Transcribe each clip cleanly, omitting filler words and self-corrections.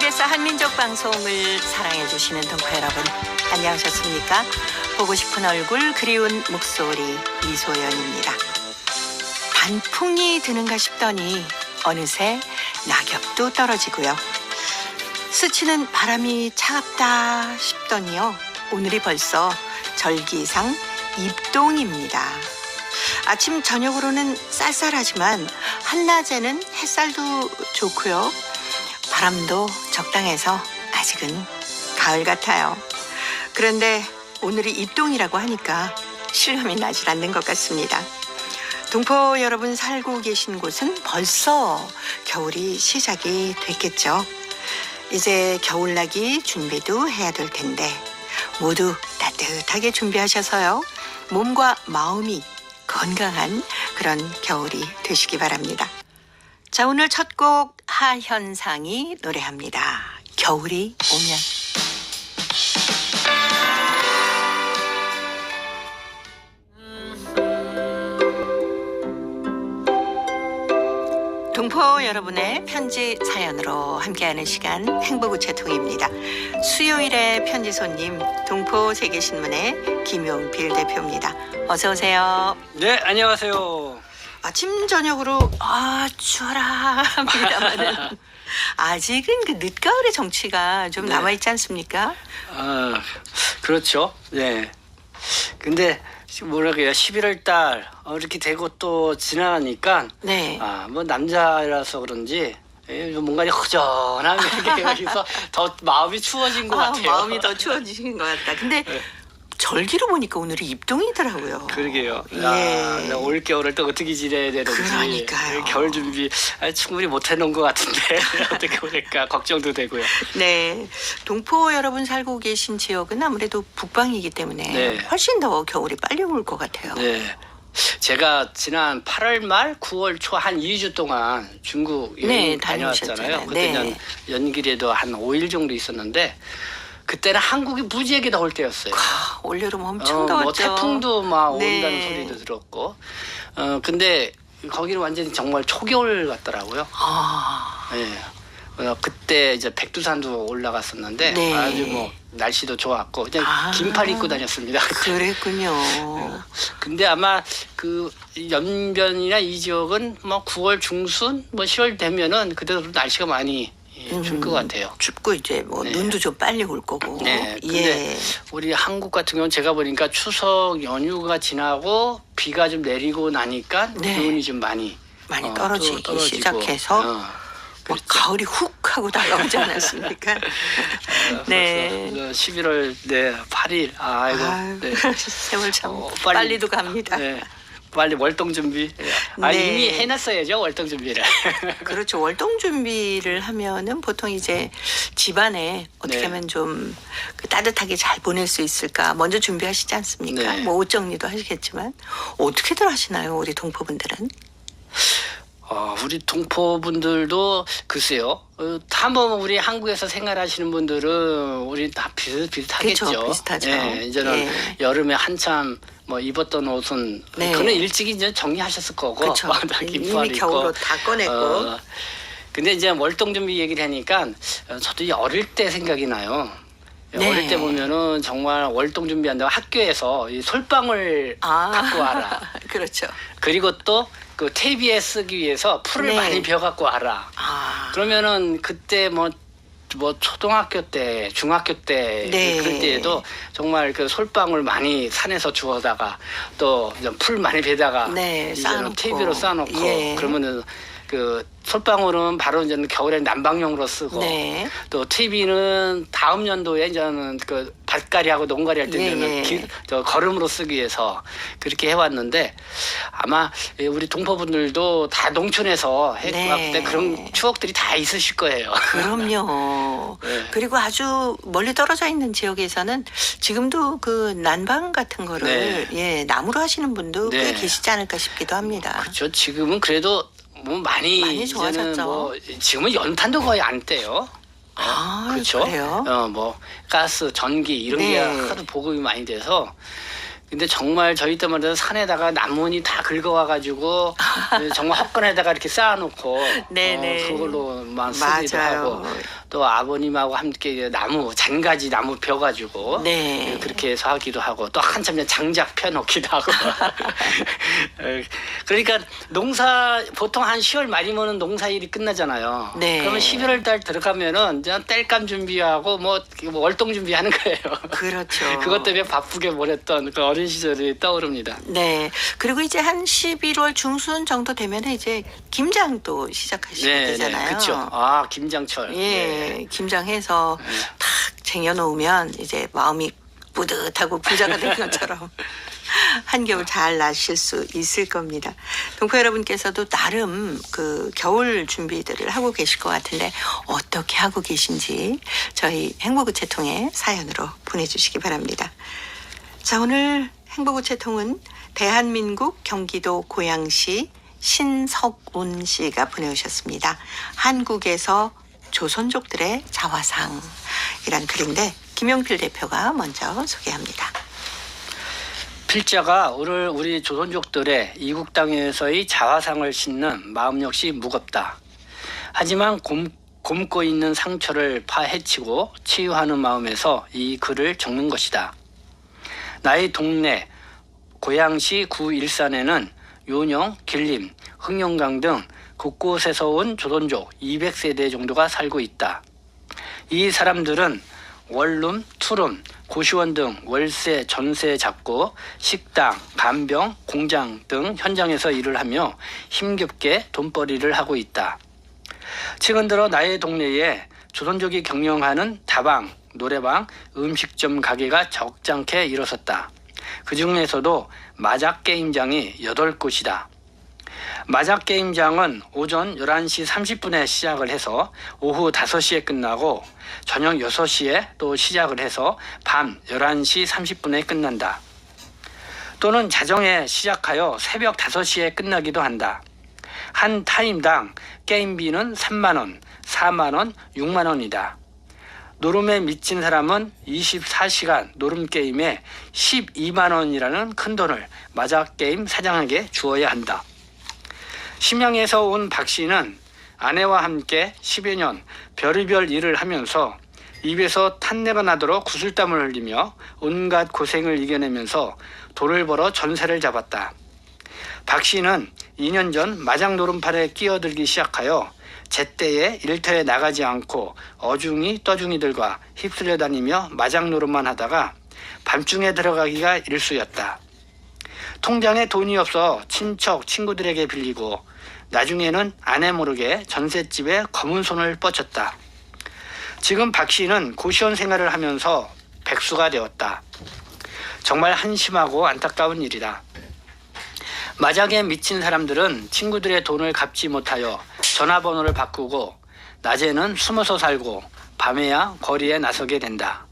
KBS 한민족 방송을 사랑해주시는 동포 여러분, 안녕하셨습니까? 보고 싶은 얼굴, 그리운 목소리, 이소연입니다. 단풍이 드는가 싶더니 어느새 낙엽도 떨어지고요. 스치는 바람이 차갑다 싶더니요, 오늘이 벌써 절기상 입동입니다. 아침 저녁으로는 쌀쌀하지만 한낮에는 햇살도 좋고요. 바람도 적당해서 아직은 가을 같아요. 그런데 오늘이 입동이라고 하니까 실감이 나질 않는 것 같습니다. 동포 여러분 살고 계신 곳은 벌써 겨울이 시작이 됐겠죠. 이제 겨울나기 준비도 해야 될 텐데 모두 따뜻하게 준비하셔서요, 몸과 마음이 건강한 그런 겨울이 되시기 바랍니다. 자, 오늘 첫 곡 하현상이 노래합니다. 겨울이 오면. 동포 여러분의 편지 사연으로 함께하는 시간, 행복우체통입니다. 수요일의 편지 손님, 동포 세계신문의 김용필 대표입니다. 어서 오세요. 네, 안녕하세요. 아침 저녁으로 추워라 합니다만은 아직은 그 늦가을의 정취가 좀 네. 남아있지 않습니까? 그렇죠. 네. 근데 뭐랄까요, 11월 달 이렇게 되고 또 지나가니까 네. 뭐 남자라서 그런지 뭔가 허전한 게 여기서 더 마음이 추워진 것 같아요. 마음이 더 추워지신 것 같다. 근데 네. 절기로 보니까 오늘이 입동이더라고요. 그러게요. 예. 올 겨울을 또 어떻게 지내야 되는지. 그러니까요. 겨울 준비 충분히 못 해놓은 것 같은데 어떻게 보니까 걱정도 되고요. 네. 동포 여러분 살고 계신 지역은 아무래도 북방이기 때문에 네. 훨씬 더 겨울이 빨리 올 것 같아요. 네. 제가 지난 8월 말 9월 초 한 2주 동안 중국 여행 다녀왔잖아요. 그때 연길에도 한 5일 정도 있었는데 그때는 한국이 무지하게 더울 때였어요. 올여름 엄청 더웠죠. 뭐 태풍도 막 네. 온다는 소리도 들었고. 근데 거기는 완전히 정말 초겨울 같더라고요. 네. 그때 이제 백두산도 올라갔었는데 네. 아주 뭐 날씨도 좋았고 그냥 긴팔 입고 다녔습니다. 그랬군요. 근데 아마 그 연변이나 이 지역은 뭐 9월 중순 뭐 10월 되면은 그때도 날씨가 많이 줄 것 같아요. 춥고 이제 뭐 네. 눈도 좀 빨리 올 거고. 네. 근데 예. 우리 한국 같은 경우는 제가 보니까 추석 연휴가 지나고 비가 좀 내리고 나니까 네. 기온이 좀 많이 떨어지기 떨어지고. 시작해서 막 그렇죠. 가을이 훅 하고 다가오지 않았습니까? 네. 벌써 11월 8일. 아이고. 아유, 네. 세월 참 빨리- 빨리도 갑니다. 네. 빨리 월동 준비. 네. 이미 해놨어야죠, 월동 준비를. 그렇죠. 월동 준비를 하면은 보통 이제 집안에 어떻게 네. 하면 좀그 따뜻하게 잘 보낼 수 있을까 먼저 준비하시지 않습니까? 네. 뭐 옷 정리도 하시겠지만 어떻게들 하시나요, 우리 동포분들은? 우리 동포분들도 글쎄요. 다 뭐 우리 한국에서 생활하시는 분들은 우리 다 비슷하겠죠. 그렇죠. 비슷하죠. 네, 이제는 예. 여름에 한참 뭐 입었던 옷은 네. 그거는 일찍 이제 정리하셨을 거고. 그렇죠. 다 이미 긴팔 입고. 겨울옷 다 꺼냈고. 근데 이제 월동 준비 얘기를 하니까 저도 이 어릴 때 생각이 나요. 네. 어릴 때 보면은 정말 월동 준비한다고 학교에서 이 솔방울 갖고 와라. 그렇죠. 그리고 또 그 테이프에 쓰기 위해서 풀을 네. 많이 베어 갖고 와라. 그러면은 그때 뭐 초등학교 때, 중학교 때 네. 그럴 때에도 정말 그 솔방울 많이 산에서 주워다가 또 풀 많이 베다가 네, 쌓아놓고. 테이프로 쌓아놓고 예. 그러면은 그 솔방울은 바로 이제는 겨울에 난방용으로 쓰고 네. 또 TV는 다음 연도에 이제는 그 밭갈이하고 농갈이 할 때는 예. 거름으로 쓰기 위해서 그렇게 해왔는데 아마 우리 동포분들도 다 농촌에서 해왔을 때 그런 추억들이 다 있으실 거예요. 그럼요. 네. 그리고 아주 멀리 떨어져 있는 지역에서는 지금도 그 난방 같은 거를 예, 나무로 하시는 분도 꽤 네. 계시지 않을까 싶기도 합니다. 그렇죠. 지금은 그래도 뭐 많이 이제는 좋아졌죠. 뭐 지금은 연탄도 거의 안 떼요. 그렇죠. 그래요? 뭐 가스, 전기 이런 네. 게 하도 보급이 많이 돼서. 근데 정말 저희 때만 해도 산에다가 나무니 다 긁어와가지고 정말 헛간에다가 이렇게 쌓아놓고 네네. 그걸로만 쓰기도 맞아요. 하고 또 아버님하고 함께 나무 잔가지 나무 벼가지고 네. 그렇게 해서 하기도 하고 또 한참 전 장작 펴놓기도 하고 그러니까 농사 보통 한 10월 말이면은 농사일이 끝나잖아요. 네. 그러면 11월 달 들어가면은 이제 땔감 준비하고 뭐 월동 준비하는 거예요. 그렇죠. 그것 때문에 바쁘게 보냈던 그 어린 시절이 떠오릅니다. 네. 그리고 이제 한 11월 중순 정도 되면 이제 김장도 시작하시게 되잖아요. 그렇죠. 아, 김장철. 예, 네. 김장해서 탁 쟁여놓으면 이제 마음이 뿌듯하고 부자가 된 것처럼 한겨울 잘 나실 수 있을 겁니다. 동포 여러분께서도 나름 그 겨울 준비들을 하고 계실 것 같은데 어떻게 하고 계신지 저희 행복우체통에 사연으로 보내주시기 바랍니다. 자, 오늘 행복우체통은 대한민국 경기도 고양시 신석운 씨가 보내오셨습니다. 한국에서 조선족들의 자화상이란 글인데 김용필 대표가 먼저 소개합니다. 필자가 오늘 우리 조선족들의 이국 땅에서의 자화상을 싣는 마음 역시 무겁다. 하지만 곪고 있는 상처를 파헤치고 치유하는 마음에서 이 글을 적는 것이다. 나의 동네 고양시 구일산에는 요령, 길림, 흥룡강 등 곳곳에서 온 조선족 200세대 정도가 살고 있다. 이 사람들은 원룸, 투룸, 고시원 등 월세, 전세 잡고 식당, 간병, 공장 등 현장에서 일을 하며 힘겹게 돈벌이를 하고 있다. 최근 들어 나의 동네에 조선족이 경영하는 다방, 노래방, 음식점 가게가 적잖게 일어섰다. 그 중에서도 마작게임장이 8곳이다. 마작게임장은 오전 11시 30분에 시작을 해서 오후 5시에 끝나고 저녁 6시에 또 시작을 해서 밤 11시 30분에 끝난다. 또는 자정에 시작하여 새벽 5시에 끝나기도 한다. 한 타임당 게임비는 3만원, 4만원, 6만원이다. 노름에 미친 사람은 24시간 노름게임에 12만원이라는 큰돈을 마작게임 사장에게 주어야 한다. 심양에서 온 박 씨는 아내와 함께 10여 년 별의별 일을 하면서 입에서 탄내가 나도록 구슬땀을 흘리며 온갖 고생을 이겨내면서 돈을 벌어 전세를 잡았다. 박 씨는 2년 전 마작 노름판에 끼어들기 시작하여 제때에 일터에 나가지 않고 어중이 떠중이들과 휩쓸려 다니며 마작 노름만 하다가 밤중에 들어가기가 일쑤였다. 통장에 돈이 없어 친척, 친구들에게 빌리고 나중에는 아내 모르게 전셋집에 검은 손을 뻗쳤다. 지금 박 씨는 고시원 생활을 하면서 백수가 되었다. 정말 한심하고 안타까운 일이다. 마작에 미친 사람들은 친구들의 돈을 갚지 못하여 전화번호를 바꾸고 낮에는 숨어서 살고 밤에야 거리에 나서게 된다.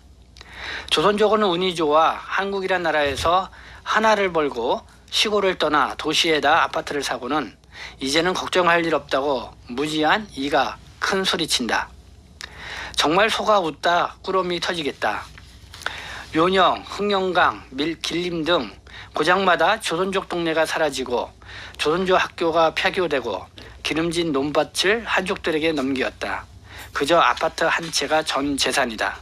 조선족은 운이 좋아 한국이란 나라에서 하나를 벌고 시골을 떠나 도시에다 아파트를 사고는 이제는 걱정할 일 없다고 무지한 이가 큰 소리친다. 정말 소가 웃다 꾸러미 터지겠다. 요령, 흥룡강, 길림 등 고장마다 조선족 동네가 사라지고 조선족 학교가 폐교되고 기름진 논밭을 한족들에게 넘기었다. 그저 아파트 한 채가 전 재산이다.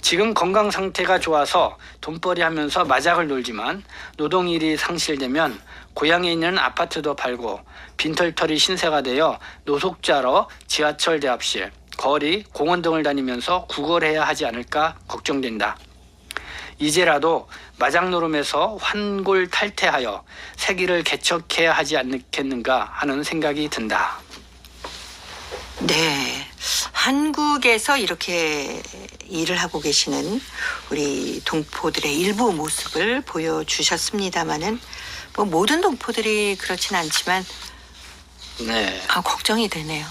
지금 건강 상태가 좋아서 돈벌이 하면서 마작을 놀지만 노동일이 상실되면 고향에 있는 아파트도 팔고 빈털터리 신세가 되어 노숙자로 지하철 대합실, 거리, 공원 등을 다니면서 구걸해야 하지 않을까 걱정된다. 이제라도 마작 노름에서 환골 탈퇴하여 세기를 개척해야 하지 않겠는가 하는 생각이 든다. 네. 한국에서 이렇게 일을 하고 계시는 우리 동포들의 일부 모습을 보여주셨습니다마는 뭐 모든 동포들이 그렇진 않지만 네. 걱정이 되네요.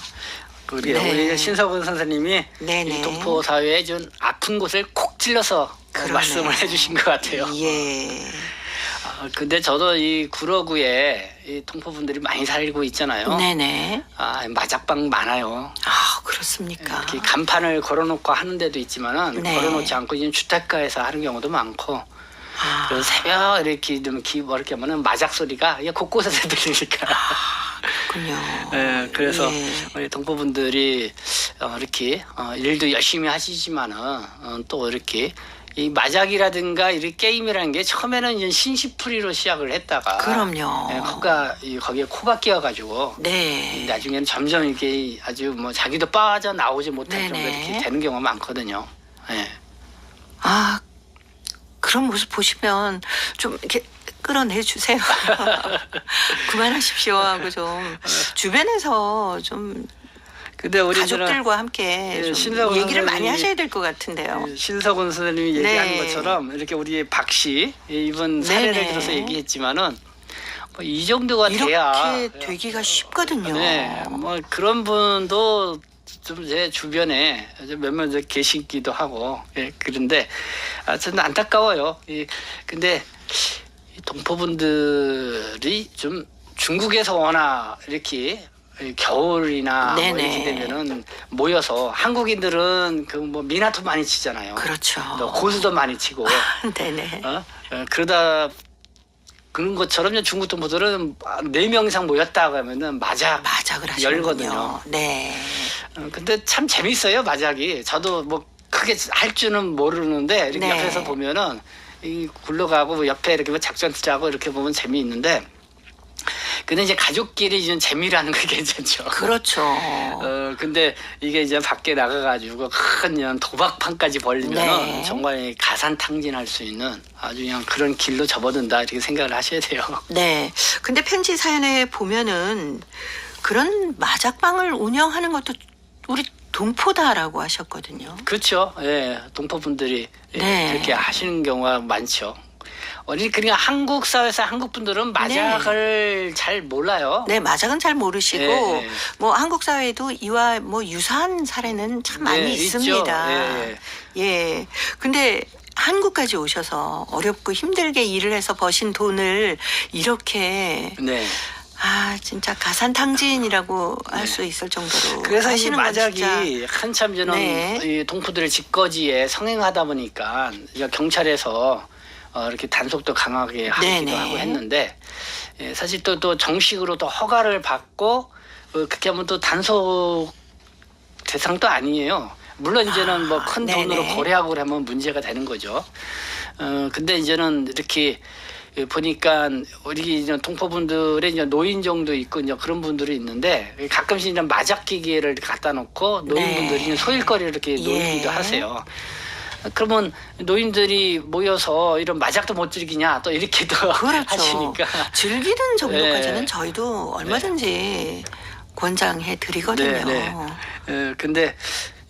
우리 네. 우리 신석은 선생님이 네네. 이 동포 사회에 좀 아픈 곳을 콕 찔러서 말씀을 해주신 것 같아요. 예. 근데 저도 이 구로구에 이 동포분들이 많이 살고 있잖아요. 네네. 마작방 많아요. 그렇습니까? 이렇게 간판을 걸어놓고 하는 데도 있지만은 네. 걸어놓지 않고 이제 주택가에서 하는 경우도 많고. 그래서 새벽 이렇게 좀 이렇게 하면은 마작 소리가 곳곳에서 들리니까. 그렇군요. 그래서 예. 우리 동포분들이 이렇게 일도 열심히 하시지만은 또 이렇게 이 마작이라든가 이 게임이라는 게 처음에는 이제 신시풀이로 시작을 했다가 그럼요. 거기에 코가 끼어가지고 네. 나중에는 점점 이게 아주 뭐 자기도 빠져나오지 못할 정도로 네네. 이렇게 되는 경우가 많거든요. 예. 아, 그런 모습 보시면 좀 이렇게 끌어내 주세요. 그만하십시오 하고 좀 주변에서 좀 근데 우리들은 가족들과 함께 좀 신석훈 얘기를 많이 선생님이 하셔야 될 것 같은데요. 신석훈 선생님이 얘기하는 네. 것처럼 이렇게 우리 박씨 이분 사례를 네네. 들어서 얘기했지만은 뭐 이 정도가 돼야 이렇게 되기가 쉽거든요. 네, 뭐 그런 분도 좀 제 주변에 몇몇 계시기도 하고 그런데 저는 안타까워요. 근데 이 동포분들이 좀 중국에서 워낙 이렇게 겨울이나 뭐 네네. 이렇게 되면은 모여서 한국인들은 그 뭐 미나토 많이 치잖아요. 그렇죠. 또 고수도 많이 치고 네네. 그러다 그런 것처럼 중국 동포들은 4명 이상 모였다고 하면은 마작을 마작을 열거든요. 하시는군요. 네. 근데 참 재밌어요 마작이. 저도 뭐 크게 할 줄은 모르는데 이렇게 네. 옆에서 보면은 이 굴러가고 옆에 이렇게 뭐 작전 짜고 이렇게 보면 재미있는데. 근데 이제 가족끼리 이제 재미라는 게 괜찮죠. 그렇죠. 근데 이게 이제 밖에 나가가지고 큰 그냥 도박판까지 벌리면은 네. 정말 가산탕진할 수 있는 아주 그냥 그런 길로 접어든다 이렇게 생각을 하셔야 돼요. 네. 근데 편지 사연에 보면은 그런 마작방을 운영하는 것도 우리 동포다라고 하셨거든요. 그렇죠. 예, 동포분들이 네. 그렇게 하시는 경우가 많죠. 그러니까 한국 사회에서 한국 분들은 마작을 잘 몰라요. 네, 마작은 잘 모르시고 예, 예. 뭐 한국 사회에도 이와 뭐 유사한 사례는 참 많이 네, 있죠. 있습니다. 예, 예. 근데 한국까지 오셔서 어렵고 힘들게 일을 해서 버신 돈을 이렇게 네. 진짜 가산탕진이라고 할 수 있을 정도로 그래서 이 하시는 건 진짜 마작이 한참 저는 네. 이 동포들의 직거지에 성행하다 보니까 이제 경찰에서 이렇게 단속도 강하게 하기도 네네. 하고 했는데 사실 또 정식으로 또 허가를 받고 그렇게 하면 또 단속 대상도 아니에요. 물론 이제는 뭐 큰 네네. 돈으로 거래하고 그러면 문제가 되는 거죠. 근데 이제는 이렇게 보니까 우리 이제 동포분들의 이제 노인정도 있고 이제 그런 분들이 있는데 가끔씩 이제 마작 기계를 갖다 놓고 노인분들이 네. 소일거리를 이렇게 놀기도 예. 하세요. 그러면 노인들이 모여서 이런 마작도 못 즐기냐 또 이렇게도 그렇죠. 하시니까 즐기는 정도까지는 네. 저희도 얼마든지 권장해 드리거든요. 근데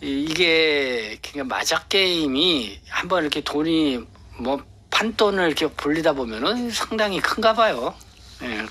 이게 그냥 마작 게임이 한번 이렇게 돈이 뭐 판돈을 이렇게 벌리다 보면은 상당히 큰가 봐요.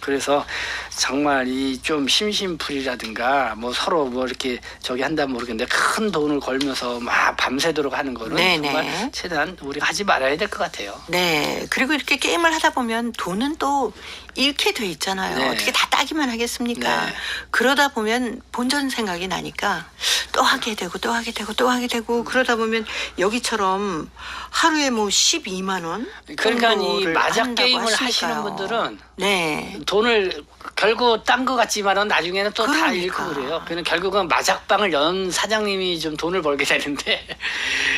그래서 정말 이 좀 심심풀이라든가 뭐 서로 뭐 이렇게 저기 한다면 모르겠는데 큰 돈을 걸면서 막 밤새도록 하는 거는 네네. 정말 최대한 우리가 하지 말아야 될 것 같아요. 네. 그리고 이렇게 게임을 하다 보면 돈은 또 잃게 돼 있잖아요. 네. 어떻게 다 따기만 하겠습니까? 네. 그러다 보면 본전 생각이 나니까 또 하게 되고 또 하게 되고 또 하게 되고 그러다 보면 여기처럼 하루에 뭐 12만 원 그러니까 이 정도를 마작 한다고 게임을 하시는 하시니까요. 분들은 네. 돈을 결국 딴 것 같지만은 나중에는 또 다 그러니까. 잃고 그래요. 그냥 결국은 마작방을 연 사장님이 좀 돈을 벌게 되는데,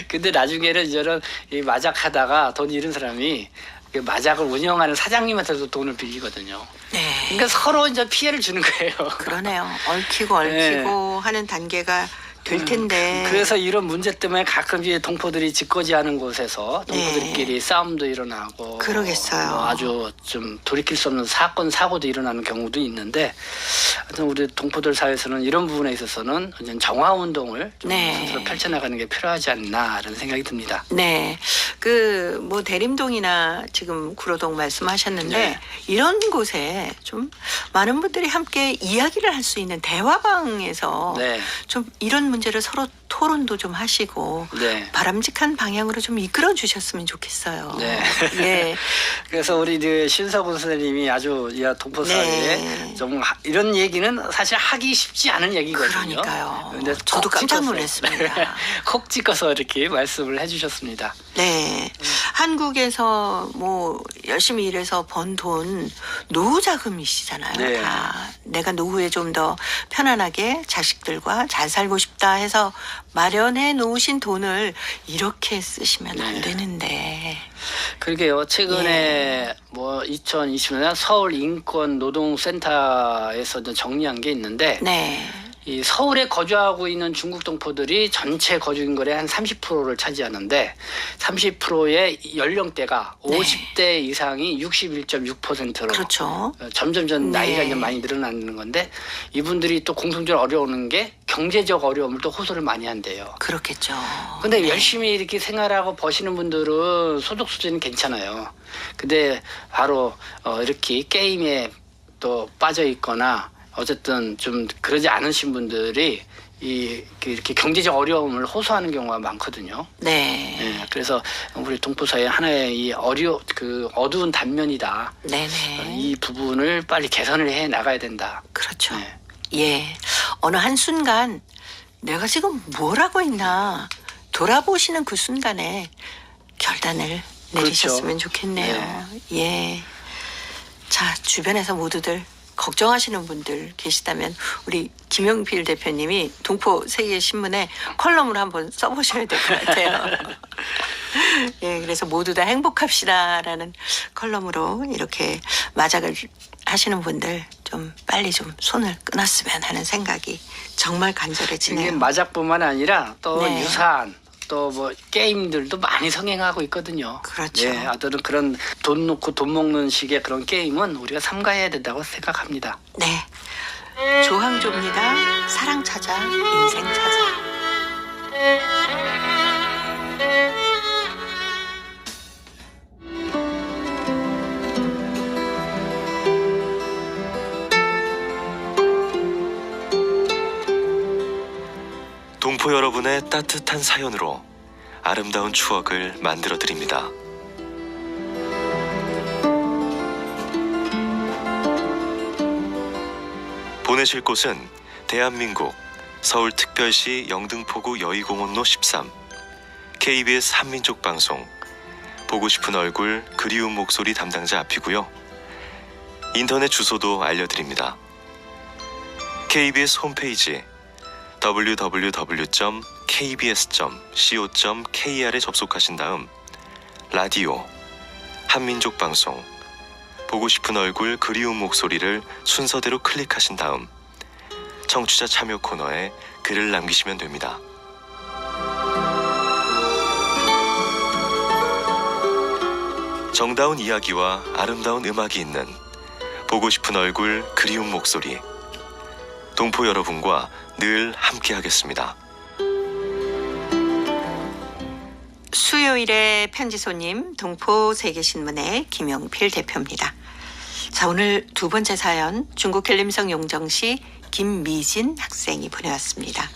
근데 나중에는 저런 이 마작하다가 돈 잃은 사람이 그 마작을 운영하는 사장님한테도 돈을 빌리거든요. 네. 그러니까 서로 이제 피해를 주는 거예요. 그러네요. 얽히고 하는 단계가 될 텐데. 그래서 이런 문제 때문에 가끔 이제 동포들이 직거지하는 곳에서 동포들끼리 네. 싸움도 일어나고 그러겠어요. 뭐 아주 좀 돌이킬 수 없는 사건 사고도 일어나는 경우도 있는데 하여튼 우리 동포들 사회에서는 이런 부분에 있어서는 정화 운동을 좀 네. 스스로 펼쳐나가는 게 필요하지 않나라는 생각이 듭니다. 네. 그 뭐 대림동이나 지금 구로동 말씀하셨는데 네. 이런 곳에 좀 많은 분들이 함께 이야기를 할 수 있는 대화방에서 네. 좀 이런 문제를 서로 토론도 좀 하시고 네. 바람직한 방향으로 좀 이끌어 주셨으면 좋겠어요. 네. 예. 그래서 우리 신석훈 선생님이 아주 이 동포 사회에 네. 좀 이런 얘기는 사실 하기 쉽지 않은 얘기거든요. 그러니까요. 근데 저도 콕 깜짝 찍어서, 놀랐습니다. 콕 찍어서 이렇게 말씀을 해주셨습니다. 네. 한국에서 뭐 열심히 일해서 번 돈 노후 자금이시잖아요. 네. 다 내가 노후에 좀 더 편안하게 자식들과 잘 살고 싶다 해서 마련해 놓으신 돈을 이렇게 쓰시면 안 네. 되는데. 그러게요. 최근에 뭐 2020년 서울 인권 노동센터에서 정리한 게 있는데 네. 이 서울에 거주하고 있는 중국 동포들이 전체 거주인口의 한 30%를 차지하는데 30%의 연령대가 네. 50대 이상이 61.6%로 그렇죠. 점점 네. 나이가 이제 많이 늘어나는 건데 이분들이 또 공통적으로 어려우는 게 경제적 어려움을 또 호소를 많이 한대요. 그렇겠죠. 근데 네. 열심히 이렇게 생활하고 버시는 분들은 소득 수준이 괜찮아요. 근데 바로 이렇게 게임에 또 빠져 있거나 어쨌든 좀 그러지 않으신 분들이 이렇게 경제적 어려움을 호소하는 경우가 많거든요. 네. 네, 그래서 우리 동포 사회 하나의 이 어두운 단면이다. 네네. 이 부분을 빨리 개선을 해 나가야 된다. 그렇죠. 네. 예. 어느 한순간 내가 지금 뭘 하고 있나 돌아보시는 그 순간에 결단을 내리셨으면 좋겠네요. 예. 자, 주변에서 모두들 걱정하시는 분들 계시다면 우리 김영필 대표님이 동포 세계신문에 컬럼을 한번 써보셔야 될 것 같아요. 예, 그래서 모두 다 행복합시다라는 컬럼으로 이렇게 마작을 하시는 분들 좀 빨리 좀 손을 끊었으면 하는 생각이 정말 이게 간절해지네요. 마작뿐만 아니라 또 네. 유사한 또 뭐 게임들도 많이 성행하고 있거든요. 그렇죠. 예, 아들은 그런 돈 놓고 돈 먹는 식의 그런 게임은 우리가 삼가해야 된다고 생각합니다. 네. 조항조입니다. 사랑 찾아, 인생 찾아. 동포 여러분의 따뜻한 사연으로 아름다운 추억을 만들어 드립니다. 보내실 곳은 대한민국 서울특별시 영등포구 여의공원로 13 KBS 한민족 방송 보고 싶은 얼굴 그리운 목소리 담당자 앞이고요. 인터넷 주소도 알려드립니다. KBS 홈페이지 www.kbs.co.kr에 접속하신 다음 라디오, 한민족 방송, 보고 싶은 얼굴 그리운 목소리를 순서대로 클릭하신 다음 청취자 참여 코너에 글을 남기시면 됩니다. 정다운 이야기와 아름다운 음악이 있는 보고 싶은 얼굴 그리운 목소리, 동포 여러분과 늘 함께하겠습니다. 수요일의 편지 손님 동포 세계신문의 김영필 대표입니다. 자, 오늘 두 번째 사연 중국 계림성 용정시 김미진 학생이 보내왔습니다.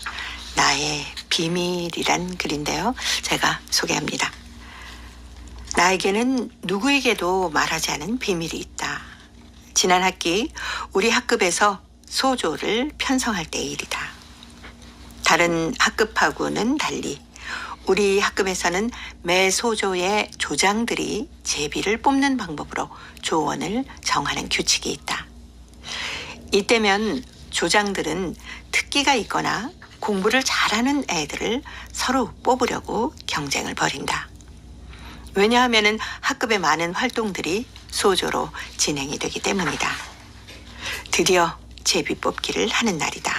나의 비밀이란 글인데요. 제가 소개합니다. 나에게는 누구에게도 말하지 않은 비밀이 있다. 지난 학기 우리 학급에서 소조를 편성할 때의 일이다. 다른 학급하고는 달리 우리 학급에서는 매 소조의 조장들이 제비를 뽑는 방법으로 조원을 정하는 규칙이 있다. 이때면 조장들은 특기가 있거나 공부를 잘하는 애들을 서로 뽑으려고 경쟁을 벌인다. 왜냐하면 학급의 많은 활동들이 소조로 진행이 되기 때문이다. 드디어 제비 뽑기를 하는 날이다.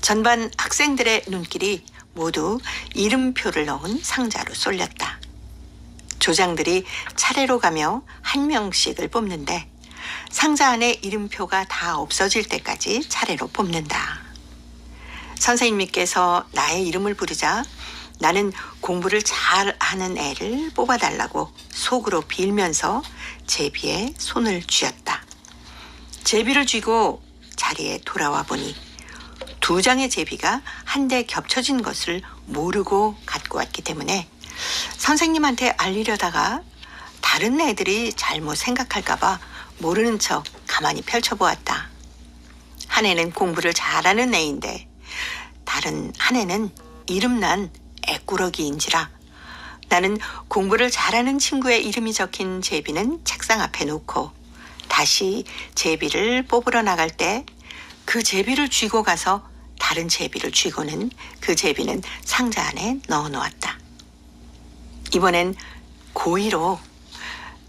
전반 학생들의 눈길이 모두 이름표를 넣은 상자로 쏠렸다. 조장들이 차례로 가며 한 명씩을 뽑는데 상자 안에 이름표가 다 없어질 때까지 차례로 뽑는다. 선생님께서 나의 이름을 부르자 나는 공부를 잘하는 애를 뽑아달라고 속으로 빌면서 제비에 손을 쥐었다. 제비를 쥐고 자리에 돌아와 보니 두 장의 제비가 한데 겹쳐진 것을 모르고 갖고 왔기 때문에 선생님한테 알리려다가 다른 애들이 잘못 생각할까봐 모르는 척 가만히 펼쳐보았다. 한 애는 공부를 잘하는 애인데 다른 한 애는 이름난 애꾸러기인지라 나는 공부를 잘하는 친구의 이름이 적힌 제비는 책상 앞에 놓고 다시 제비를 뽑으러 나갈 때 그 제비를 쥐고 가서 다른 제비를 쥐고는 그 제비는 상자 안에 넣어 놓았다. 이번엔 고의로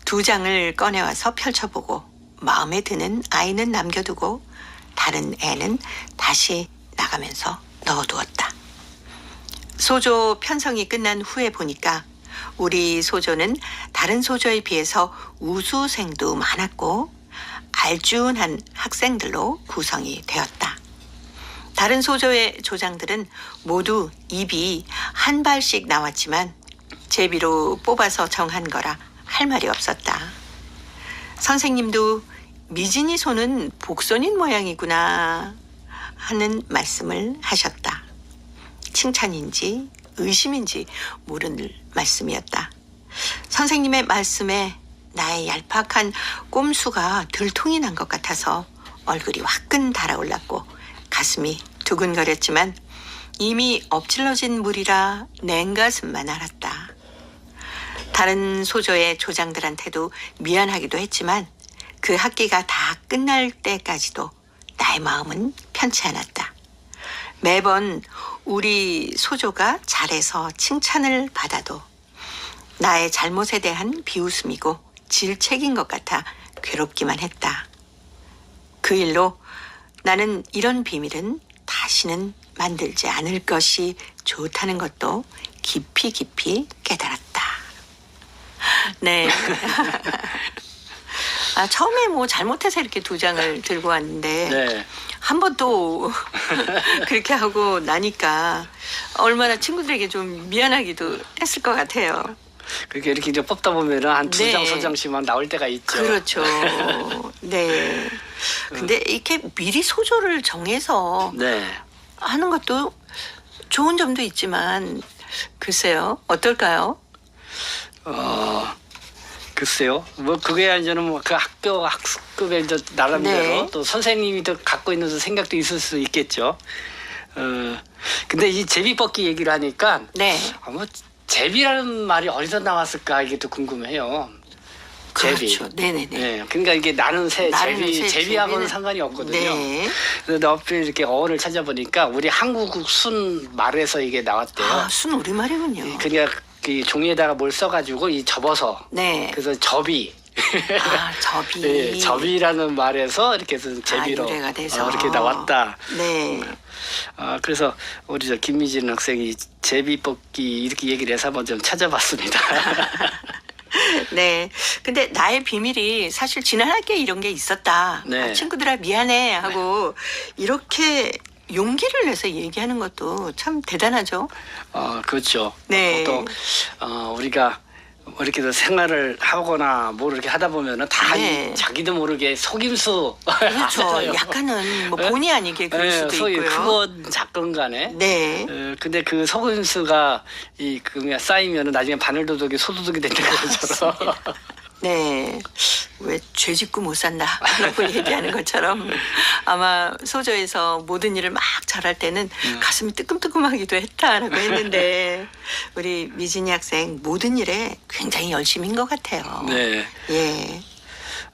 2장을 꺼내와서 펼쳐보고 마음에 드는 아이는 남겨두고 다른 애는 다시 나가면서 넣어두었다. 소조 편성이 끝난 후에 보니까 우리 소조는 다른 소조에 비해서 우수생도 많았고 알준한 학생들로 구성이 되었다. 다른 소조의 조장들은 모두 입이 한 발씩 나왔지만 제비로 뽑아서 정한 거라 할 말이 없었다. 선생님도 미진이 손은 복손인 모양이구나 하는 말씀을 하셨다. 칭찬인지 의심인지 모르는 말씀이었다. 선생님의 말씀에 나의 얄팍한 꼼수가 들통이 난 것 같아서 얼굴이 화끈 달아올랐고 가슴이 두근거렸지만 이미 엎질러진 물이라 냉가슴만 알았다. 다른 소조의 조장들한테도 미안하기도 했지만 그 학기가 다 끝날 때까지도 나의 마음은 편치 않았다. 매번 우리 소조가 잘해서 칭찬을 받아도 나의 잘못에 대한 비웃음이고 질책인 것 같아 괴롭기만 했다. 그 일로 나는 이런 비밀은 다시는 만들지 않을 것이 좋다는 것도 깊이 깊이 깨달았다. 네. 처음에 뭐 잘못해서 이렇게 2장을 들고 왔는데 네. 한 번 또 그렇게 하고 나니까 얼마나 친구들에게 좀 미안하기도 했을 것 같아요. 그렇게 이렇게 이제 뽑다 보면은 한 2장, 네. 3장씩만 나올 때가 있죠. 그렇죠. 네. 근데 이렇게 미리 소조를 정해서 네. 하는 것도 좋은 점도 있지만 글쎄요. 어떨까요? 글쎄요. 뭐 그게 이제는 뭐 그 학교 학습급의 이제 나름대로 네. 또 선생님이 또 갖고 있는 생각도 있을 수 있겠죠. 근데 이 제비뽑기 얘기를 하니까 네. 뭐 제비라는 말이 어디서 나왔을까 이게 또 궁금해요. 제비. 그렇죠. 네네네. 네. 그러니까 이게 나는 새 나는 제비, 새 제비하고는 제비는- 상관이 없거든요. 네. 근데 옆에 이렇게 어원을 찾아보니까 우리 한국 순 말에서 이게 나왔대요. 순 우리말이군요. 그러니까 그 종이에다가 뭘 써가지고 이 접어서 네. 그래서 접이. 접이. 예, 접이라는 말에서 이렇게 해서 제비로 유래가 돼서. 이렇게 나왔다. 네. 그래서 우리 저 김미진 학생이 제비뽑기 이렇게 얘기를 해서 한번 좀 찾아봤습니다. 네. 근데 나의 비밀이 사실 지난 학기에 이런 게 있었다. 네. 친구들아 미안해 하고 이렇게 용기를 내서 얘기하는 것도 참 대단하죠. 그렇죠. 네. 또 우리가 뭐 이렇게 생활을 하거나 뭐 이렇게 하다 보면은 다 네. 자기도 모르게 속임수 그렇죠. 하잖아요. 약간은 뭐 본의 아니게 그럴 네, 수도 소위 있고요. 그건 작건 간에. 네. 근데 그 속임수가 그냥 쌓이면은 나중에 바늘도둑이 소도둑이 되는 것처럼. 네. 왜 죄짓고 못 산다 라고 얘기하는 것처럼 아마 소조에서 모든 일을 막 잘할 때는 가슴이 뜨끔뜨끔하기도 했다라고 했는데 우리 미진이 학생 모든 일에 굉장히 열심인 것 같아요. 네. 예.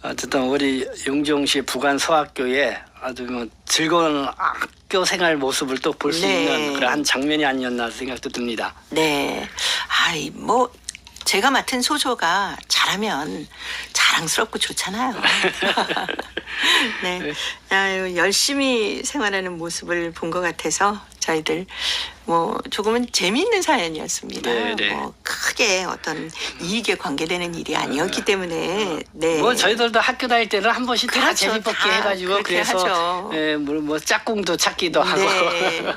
어쨌든 우리 용종시 부관 서학교에 아주 뭐 즐거운 학교 생활 모습을 또 볼 수 네. 있는 그런 한 장면이 아니었나 생각도 듭니다. 네. 뭐 제가 맡은 소조가 잘하면 자랑스럽고 좋잖아요. 네. 열심히 생활하는 모습을 본 것 같아서 저희들 뭐 조금은 재미있는 사연이었습니다. 네, 네. 뭐 크게 어떤 이익에 관계되는 일이 아니었기 때문에 네. 뭐 저희들도 학교 다닐 때는 한 번씩 다 그렇죠. 제비뽑기 다 해가지고 그렇게 그래서 하죠. 뭐 짝꿍도 찾기도 하고. 네.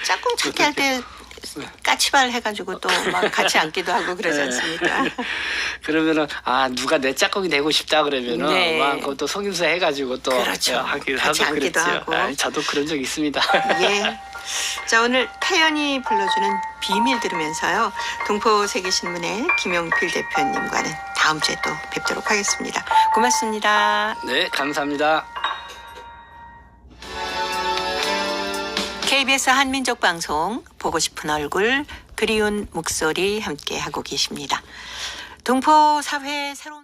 짝꿍 찾기 할 때 까치발 해가지고 또 막 같이 앉기도 하고 그러지 네. 않습니까? 그러면은 누가 내 짝꿍이 되고 싶다 그러면은 네. 막 그것도 속임수 해가지고 또 그렇죠. 하기도 같이 하고 앉기도 그랬죠. 하고. 저도 그런 적 있습니다. 예. 자, 오늘 타연이 불러주는 비밀 들으면서요. 동포세계신문의 김용필 대표님과는 다음 주에 또 뵙도록 하겠습니다. 고맙습니다. 네, 감사합니다. KBS 한민족 방송 보고 싶은 얼굴 그리운 목소리 함께 하고 계십니다. 동포 사회 새로운